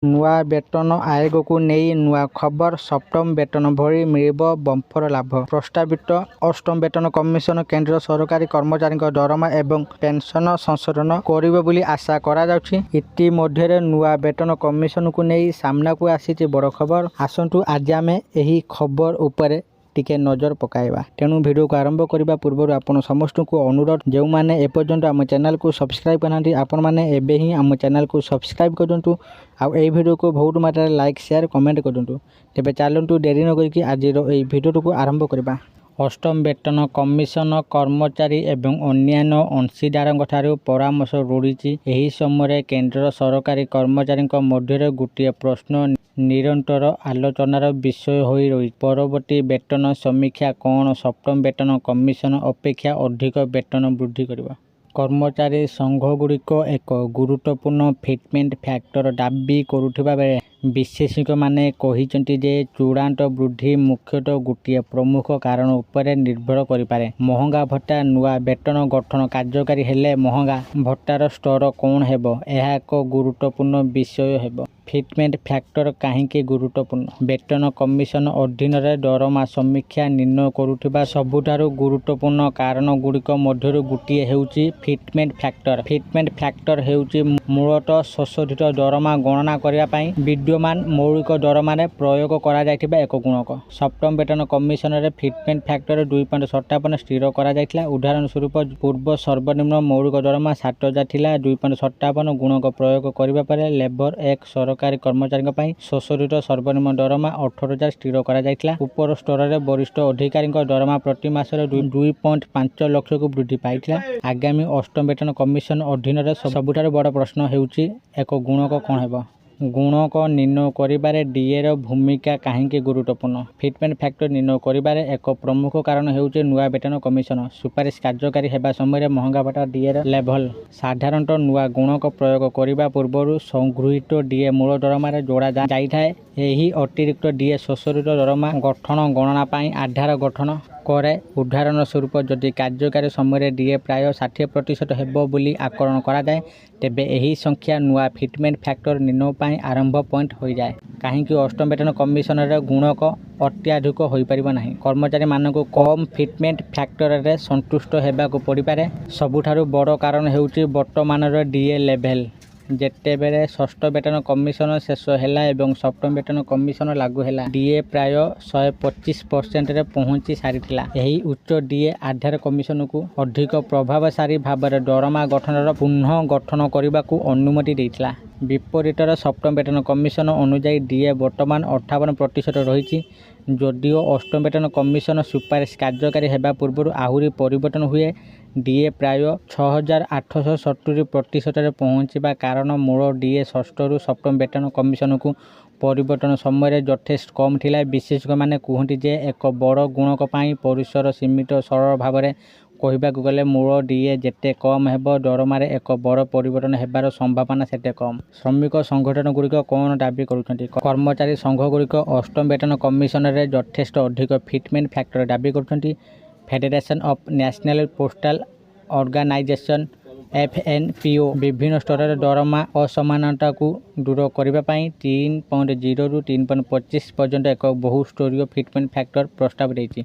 ନୂଆ ବେତନ ଆୟୋଗକୁ ନେଇ ନୂଆ ଖବର। ସପ୍ତମ ବେତନ ଭଳି ମିଳିବ ବମ୍ପର ଲାଭ। ପ୍ରସ୍ତାବିତ ଅଷ୍ଟମ ବେତନ କମିଶନ କେନ୍ଦ୍ର ସରକାରୀ କର୍ମଚାରୀଙ୍କ ଦରମା ଏବଂ ପେନ୍ସନ ସଂଶୋଧନ କରିବ ବୋଲି ଆଶା କରାଯାଉଛି। ଇତିମଧ୍ୟରେ ନୂଆ ବେତନ କମିଶନକୁ ନେଇ ସାମ୍ନାକୁ ଆସିଛି ବଡ଼ ଖବର। ଆସନ୍ତୁ ଆଜି ଆମେ ଏହି ଖବର ଉପରେ ଟିକେ ନଜର ପକାଇବା। ତେଣୁ ଭିଡ଼ିଓକୁ ଆରମ୍ଭ କରିବା ପୂର୍ବରୁ ଆପଣ ସମସ୍ତଙ୍କୁ ଅନୁରୋଧ, ଯେଉଁମାନେ ଏପର୍ଯ୍ୟନ୍ତ ଆମ ଚ୍ୟାନେଲକୁ ସବସ୍କ୍ରାଇବ୍ କରିନାହାନ୍ତି ଆପଣମାନେ ଏବେ ହିଁ ଆମ ଚ୍ୟାନେଲକୁ ସବସ୍କ୍ରାଇବ୍ କରନ୍ତୁ ଆଉ ଏହି ଭିଡ଼ିଓକୁ ବହୁତ ମାତ୍ରାରେ ଲାଇକ୍ ସେୟାର କମେଣ୍ଟ କରନ୍ତୁ। ତେବେ ଚାଲନ୍ତୁ ଡେରି ନ କରିକି ଆଜିର ଏହି ଭିଡ଼ିଓଟିକୁ ଆରମ୍ଭ କରିବା। ଅଷ୍ଟମ ବେତନ କମିଶନ କର୍ମଚାରୀ ଏବଂ ଅନ୍ୟାନ୍ୟ ଅଂଶୀଦାରଙ୍କଠାରୁ ପରାମର୍ଶ ଲୋଡ଼ିଛି। ଏହି ସମୟରେ କେନ୍ଦ୍ର ସରକାରୀ କର୍ମଚାରୀଙ୍କ ମଧ୍ୟରେ ଗୋଟିଏ ପ୍ରଶ୍ନ ନିରନ୍ତର ଆଲୋଚନାର ବିଷୟ ହୋଇ ରହିଛି। ପରବର୍ତ୍ତୀ ବେତନ ସମୀକ୍ଷା କ'ଣ ସପ୍ତମ ବେତନ କମିଶନ ଅପେକ୍ଷା ଅଧିକ ବେତନ ବୃଦ୍ଧି କରିବ? କର୍ମଚାରୀ ସଂଘଗୁଡ଼ିକ ଏକ ଗୁରୁତ୍ୱପୂର୍ଣ୍ଣ ଫିଟମେଣ୍ଟ ଫ୍ୟାକ୍ଟର ଦାବି କରୁଥିବା ବେଳେ ବିଶେଷଜ୍ଞମାନେ କହିଛନ୍ତି ଯେ ଚୂଡ଼ାନ୍ତ ବୃଦ୍ଧି ମୁଖ୍ୟତଃ ଗୋଟିଏ ପ୍ରମୁଖ କାରଣ ଉପରେ ନିର୍ଭର କରିପାରେ। ମହଙ୍ଗା ଭତ୍ତା। ନୂଆ ବେତନ ଗଠନ କାର୍ଯ୍ୟକାରୀ ହେଲେ ମହଙ୍ଗା ଭତ୍ତାର ସ୍ତର କ'ଣ ହେବ? ଏହା ଏକ ଗୁରୁତ୍ୱପୂର୍ଣ୍ଣ ବିଷୟ ହେବ। ଫିଟମେଣ୍ଟ ଫ୍ୟାକ୍ଟର କାହିଁକି ଗୁରୁତ୍ୱପୂର୍ଣ୍ଣ? ବେତନ କମିଶନ ଅଧୀନରେ ଦରମା ସମୀକ୍ଷା ନିର୍ଣ୍ଣୟ କରୁଥିବା ସବୁଠାରୁ ଗୁରୁତ୍ୱପୂର୍ଣ୍ଣ କାରଣଗୁଡ଼ିକ ମଧ୍ୟରୁ ଗୋଟିଏ ହେଉଛି ଫିଟମେଣ୍ଟ ଫ୍ୟାକ୍ଟର। ଫିଟମେଣ୍ଟ ଫ୍ୟାକ୍ଟର ହେଉଛି ମୂଳତଃ ସଂଶୋଧିତ ଦରମା ଗଣନା କରିବା ପାଇଁ ବିଦ୍ୟମାନ ମୌଳିକ ଦରମାରେ ପ୍ରୟୋଗ କରାଯାଇଥିବା ଏକ ଗୁଣକ। ସପ୍ତମ ବେତନ କମିଶନରେ ଫିଟମେଣ୍ଟ ଫ୍ୟାକ୍ଟର 2.57 ସ୍ଥିର କରାଯାଇଥିଲା। ଉଦାହରଣ ସ୍ୱରୂପ ପୂର୍ବ ସର୍ବନିମ୍ନ ମୌଳିକ ଦରମା 7,000 ଥିଲା। 2.57 ଗୁଣକ ପ୍ରୟୋଗ କରିବା ପରେ ଲେବର 1 ସରକାରୀ କର୍ମଚାରୀଙ୍କ ପାଇଁ ସଂଶୋଧିତ ସର୍ବନିମ୍ନ ଦରମା 18,000 ସ୍ଥିର କରାଯାଇଥିଲା। ଉପର ସ୍ତରରେ ବରିଷ୍ଠ ଅଧିକାରୀଙ୍କ ଦରମା ପ୍ରତି ମାସରେ 2.5 ଲକ୍ଷକୁ ବୃଦ୍ଧି ପାଇଥିଲା। ଆଗାମୀ ଅଷ୍ଟମ ବେତନ କମିଶନ ଅଧୀନରେ ସବୁଠାରୁ ବଡ଼ ପ୍ରଶ୍ନ ହେଉଛି ଏକ ଗୁଣକ କ'ଣ ହେବ? ଗୁଣକ ନିର୍ଣ୍ଣୟ କରିବାରେ ଡିଏର ଭୂମିକା କାହିଁକି ଗୁରୁତ୍ୱପୂର୍ଣ୍ଣ? ଫିଟମେଣ୍ଟ ଫ୍ୟାକ୍ଟର ନିର୍ଣ୍ଣୟ କରିବାରେ ଏକ ପ୍ରମୁଖ କାରଣ ହେଉଛି ନୂଆ ବେତନ କମିଶନ ସୁପାରିଶ କାର୍ଯ୍ୟକାରୀ ହେବା ସମୟରେ ମହଙ୍ଗା ଭତ୍ତା ଡିଏର ଲେଭଲ। ସାଧାରଣତଃ ନୂଆ ଗୁଣକ ପ୍ରୟୋଗ କରିବା ପୂର୍ବରୁ ସଂଗୃହୀତ ଡିଏ ମୂଳ ଦରମାରେ ଯୋଡ଼ା ଯାଇଥାଏ। ଏହି ଅତିରିକ୍ତ ଡିଏ ସଂଶୋଧିତ ଦରମା ଗଠନ ଗଣନା ପାଇଁ ଆଧାର ଗଠନ କରେ। ଉଦାହରଣ ସ୍ୱରୂପ ଯଦି କାର୍ଯ୍ୟକାରୀ ସମୟରେ ଡିଏ ପ୍ରାୟ 60% ହେବ ବୋଲି ଆକଳନ କରାଯାଏ, ତେବେ ଏହି ସଂଖ୍ୟା ନୂଆ ଫିଟମେଣ୍ଟ ଫ୍ୟାକ୍ଟର ନିର୍ଣ୍ଣୟ ପାଇଁ ଆରମ୍ଭ ପଏଣ୍ଟ ହୋଇଯାଏ। କାହିଁକି ଅଷ୍ଟମ ବେତନ କମିଶନରେ ଗୁଣକ ଅତ୍ୟାଧିକ ହୋଇପାରିବ ନାହିଁ? କର୍ମଚାରୀମାନଙ୍କୁ କମ୍ ଫିଟମେଣ୍ଟ ଫ୍ୟାକ୍ଟରରେ ସନ୍ତୁଷ୍ଟ ହେବାକୁ ପଡ଼ିପାରେ। ସବୁଠାରୁ ବଡ଼ କାରଣ ହେଉଛି ବର୍ତ୍ତମାନର ଡିଏ ଲେଭେଲ। ଯେତେବେଳେ ଷଷ୍ଠ ବେତନ କମିଶନ ଶେଷ ହେଲା ଏବଂ ସପ୍ତମ ବେତନ କମିଶନ ଲାଗୁ ହେଲା, ଡିଏ ପ୍ରାୟ 125%ରେ ପହଞ୍ଚି ସାରିଥିଲା। ଏହି ଉଚ୍ଚ ଡିଏ ଆଧାର କମିଶନକୁ ଅଧିକ ପ୍ରଭାବଶାଳୀ ଭାବରେ ଦରମା ଗଠନର ପୁନଃ ଗଠନ କରିବାକୁ ଅନୁମତି ଦେଇଥିଲା। ବିପରୀତରେ ସପ୍ତମ ବେତନ କମିଶନ ଅନୁଯାୟୀ ଡିଏ ବର୍ତ୍ତମାନ 58% ରହିଛି। ଯଦିଓ ଅଷ୍ଟମ ବେତନ କମିଶନ ସୁପାରିଶ କାର୍ଯ୍ୟକାରୀ ହେବା ପୂର୍ବରୁ ଆହୁରି ପରିବର୍ତ୍ତନ ହୁଏ, ଡିଏ ପ୍ରାୟ 6,870%ରେ ପହଞ୍ଚିବା କାରଣ ମୂଳ ଡିଏ ଷଷ୍ଠରୁ ସପ୍ତମ ବେତନ କମିଶନକୁ ପରିବର୍ତ୍ତନ ସମୟରେ ଯଥେଷ୍ଟ କମ୍ ଥିଲା। ବିଶେଷଜ୍ଞମାନେ କୁହନ୍ତି ଯେ ଏକ ବଡ଼ ଗୁଣକ ପାଇଁ ପରିସର ସୀମିତ। ସରଳ ଭାବରେ କହିବାକୁ ଗଲେ ମୂଳ ଡିଏ ଯେତେ କମ୍ ହେବ, ଦରମାରେ ଏକ ବଡ଼ ପରିବର୍ତ୍ତନ ହେବାର ସମ୍ଭାବନା ସେତେ କମ୍। ଶ୍ରମିକ ସଂଗଠନଗୁଡ଼ିକ କ'ଣ ଦାବି କରୁଛନ୍ତି? କର୍ମଚାରୀ ସଂଘଗୁଡ଼ିକ ଅଷ୍ଟମ ବେତନ କମିଶନରେ ଯଥେଷ୍ଟ ଅଧିକ ଫିଟମେଣ୍ଟ ଫ୍ୟାକ୍ଟର ଦାବି କରୁଛନ୍ତି। Federation of national postal organisation FNPO ବିଭିନ୍ନ ସ୍ତରରେ ଦରମା ଅସମାନତାକୁ ଦୂର କରିବା ପାଇଁ 3.0ରୁ 3.25 ପର୍ଯ୍ୟନ୍ତ ଏକ ବହୁସ୍ତରୀୟ ଫିଟମେଣ୍ଟ ଫ୍ୟାକ୍ଟର ପ୍ରସ୍ତାବ ଦେଇଛି।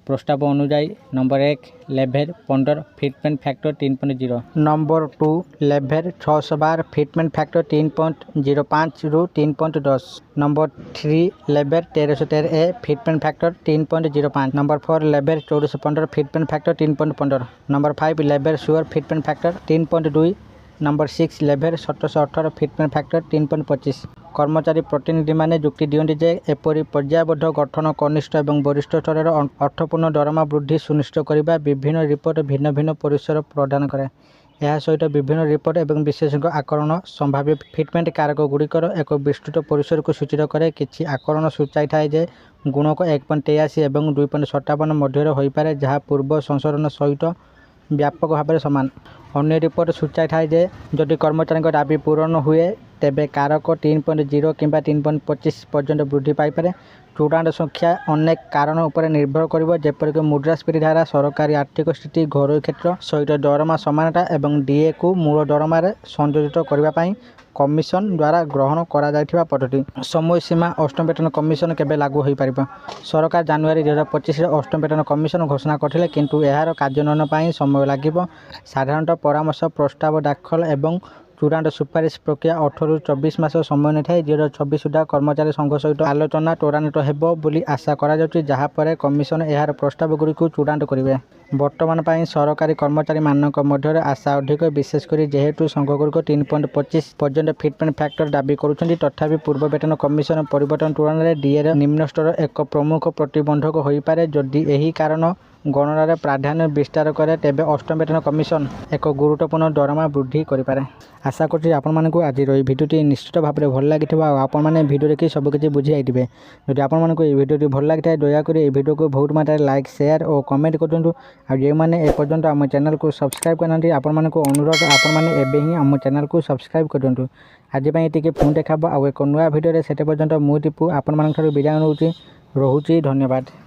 ପ୍ରସ୍ତାବ ଅନୁଯାୟୀ number 1 level 15 fitment factor 3.0, number 2 level 612 fitment factor 3.05ରୁ 3.10, number 3 level 1313A fitment factor 3.05, number 4 level 1415 fitment factor 3.15, number 5 level 16 fitment factor 3.2, number 6 level 1718 fitment factor 3.25। କର୍ମଚାରୀ ପ୍ରତିନିଧିମାନେ ଯୁକ୍ତି ଦିଅନ୍ତି ଯେ ଏପରି ପର୍ଯ୍ୟାୟବଦ୍ଧ ଗଠନ କନିଷ୍ଠ ଏବଂ ବରିଷ୍ଠ ସ୍ତରରେ ଅର୍ଥପୂର୍ଣ୍ଣ ଦରମା ବୃଦ୍ଧି ସୁନିଶ୍ଚିତ କରିବା। ବିଭିନ୍ନ ରିପୋର୍ଟ ଭିନ୍ନ ଭିନ୍ନ ପରିସର ପ୍ରଦାନ କରେ। ଏହା ସହିତ ବିଭିନ୍ନ ରିପୋର୍ଟ ଏବଂ ବିଶେଷଜ୍ଞ ଆକଳନ ସମ୍ଭାବ୍ୟ ଫିଟମେଣ୍ଟ କାରକଗୁଡ଼ିକର ଏକ ବିସ୍ତୃତ ପରିସରକୁ ସୂଚିତ କରେ। କିଛି ଆକଳନ ସୂଚାଇଥାଏ ଯେ ଗୁଣକ 1.83 ଏବଂ 2.57 ମଧ୍ୟରେ ହୋଇପାରେ, ଯାହା ପୂର୍ବ ସଂଶୋଧନ ସହିତ ବ୍ୟାପକ ଭାବରେ ସମାନ। ଅନ୍ୟ ରିପୋର୍ଟ ସୂଚାଇଥାଏ ଯେ ଯଦି କର୍ମଚାରୀଙ୍କ ଦାବି ପୂରଣ ହୁଏ, ତେବେ କାରକ 3.0 କିମ୍ବା 3.25 ପର୍ଯ୍ୟନ୍ତ ବୃଦ୍ଧି ପାଇପାରେ। ଚୂଡ଼ାନ୍ତ ସଂଖ୍ୟା ଅନେକ କାରଣ ଉପରେ ନିର୍ଭର କରିବ, ଯେପରିକି ମୁଦ୍ରାସ୍ଫୀତି ହାର, ସରକାରୀ ଆର୍ଥିକ ସ୍ଥିତି, ଘରୋଇ କ୍ଷେତ୍ର ସହିତ ଦରମା ସମାନତା ଏବଂ ଡିଏକୁ ମୂଳ ଦରମାରେ ସଂଯୋଜିତ କରିବା ପାଇଁ କମିଶନ ଦ୍ୱାରା ଗ୍ରହଣ କରାଯାଇଥିବା ପଦ୍ଧତି। ସମୟ ସୀମା ଅଷ୍ଟମ ବେତନ କମିଶନ କେବେ ଲାଗୁ ହୋଇପାରିବ? ସରକାର ଜାନୁଆରୀ 2025ରେ ଅଷ୍ଟମ ବେତନ କମିଶନ ଘୋଷଣା କରିଥିଲେ, କିନ୍ତୁ ଏହାର କାର୍ଯ୍ୟାନ୍ୱୟନ ପାଇଁ ସମୟ ଲାଗିବ। ସାଧାରଣତଃ ପରାମର୍ଶ ପ୍ରସ୍ତାବ ଦାଖଲ ଏବଂ ଚୂଡ଼ାନ୍ତ ସୁପାରିଶ ପ୍ରକ୍ରିୟା 18ରୁ 24 ମାସ ସମୟ ନେଇଥାଏ। 2026 ସୁଦ୍ଧା କର୍ମଚାରୀ ସଂଘ ସହିତ ଆଲୋଚନା ତ୍ୱରାନ୍ୱିତ ହେବ ବୋଲି ଆଶା କରାଯାଉଛି, ଯାହା ପରେ କମିଶନ ଏହାର ପ୍ରସ୍ତାବଗୁଡ଼ିକୁ ଚୂଡ଼ାନ୍ତ କରିବେ। ବର୍ତ୍ତମାନ ପାଇଁ ସରକାରୀ କର୍ମଚାରୀମାନଙ୍କ ମଧ୍ୟରେ ଆଶା ଅଧିକ, ବିଶେଷ କରି ଯେହେତୁ ସଂଘଗୁଡ଼ିକ 3.25 ପର୍ଯ୍ୟନ୍ତ ଫିଟମେଣ୍ଟ ଫ୍ୟାକ୍ଟର ଦାବି କରୁଛନ୍ତି। ତଥାପି ପୂର୍ବ ବେତନ କମିଶନ ପରିବର୍ତ୍ତନ ତୁଳନାରେ ଡିଏର ନିମ୍ନ ସ୍ତର ଏକ ପ୍ରମୁଖ ପ୍ରତିବନ୍ଧକ ହୋଇପାରେ। ଯଦି ଏହି କାରଣ ଗଣନାରେ ପ୍ରାଧାନ୍ୟ ବିସ୍ତାର କରେ, ତେବେ ଅଷ୍ଟମ ବେତନ କମିଶନ ଏକ ଗୁରୁତ୍ୱପୂର୍ଣ୍ଣ ଦରମା ବୃଦ୍ଧି କରିପାରେ। ଆଶା କରୁଛି ଆପଣମାନଙ୍କୁ ଆଜିର ଏହି ଭିଡ଼ିଓଟି ନିଶ୍ଚିତ ଭାବରେ ଭଲ ଲାଗିଥିବ ଆଉ ଆପଣମାନେ ଭିଡ଼ିଓ ଦେଖି ସବୁକିଛି ବୁଝିଯାଇଥିବେ। ଯଦି ଆପଣମାନଙ୍କୁ ଏହି ଭିଡ଼ିଓଟି ଭଲ ଲାଗିଥାଏ, ଦୟାକରି ଏହି ଭିଡ଼ିଓକୁ ବହୁତ ମାତ୍ରାରେ ଲାଇକ୍, ସେୟାର ଓ କମେଣ୍ଟ କରନ୍ତୁ। ଆଉ ଯେଉଁମାନେ ଏପର୍ଯ୍ୟନ୍ତ ଆମ ଚ୍ୟାନେଲକୁ ସବସ୍କ୍ରାଇବ୍ କରିନାହାନ୍ତି, ଆପଣମାନଙ୍କୁ ଅନୁରୋଧ ଆପଣମାନେ ଏବେ ହିଁ ଆମ ଚ୍ୟାନେଲକୁ ସବସ୍କ୍ରାଇବ୍ କରନ୍ତୁ। ଆଜି ପାଇଁ ଏତିକି, ପୁଣି ଦେଖାହେବ ଆଉ ଏକ ନୂଆ ଭିଡ଼ିଓରେ। ସେତେ ପର୍ଯ୍ୟନ୍ତ ମୁଁ ଦୀପୁ ଆପଣମାନଙ୍କଠାରୁ ବିଦାୟ ନେଉଛି। ରହୁଛି, ଧନ୍ୟବାଦ।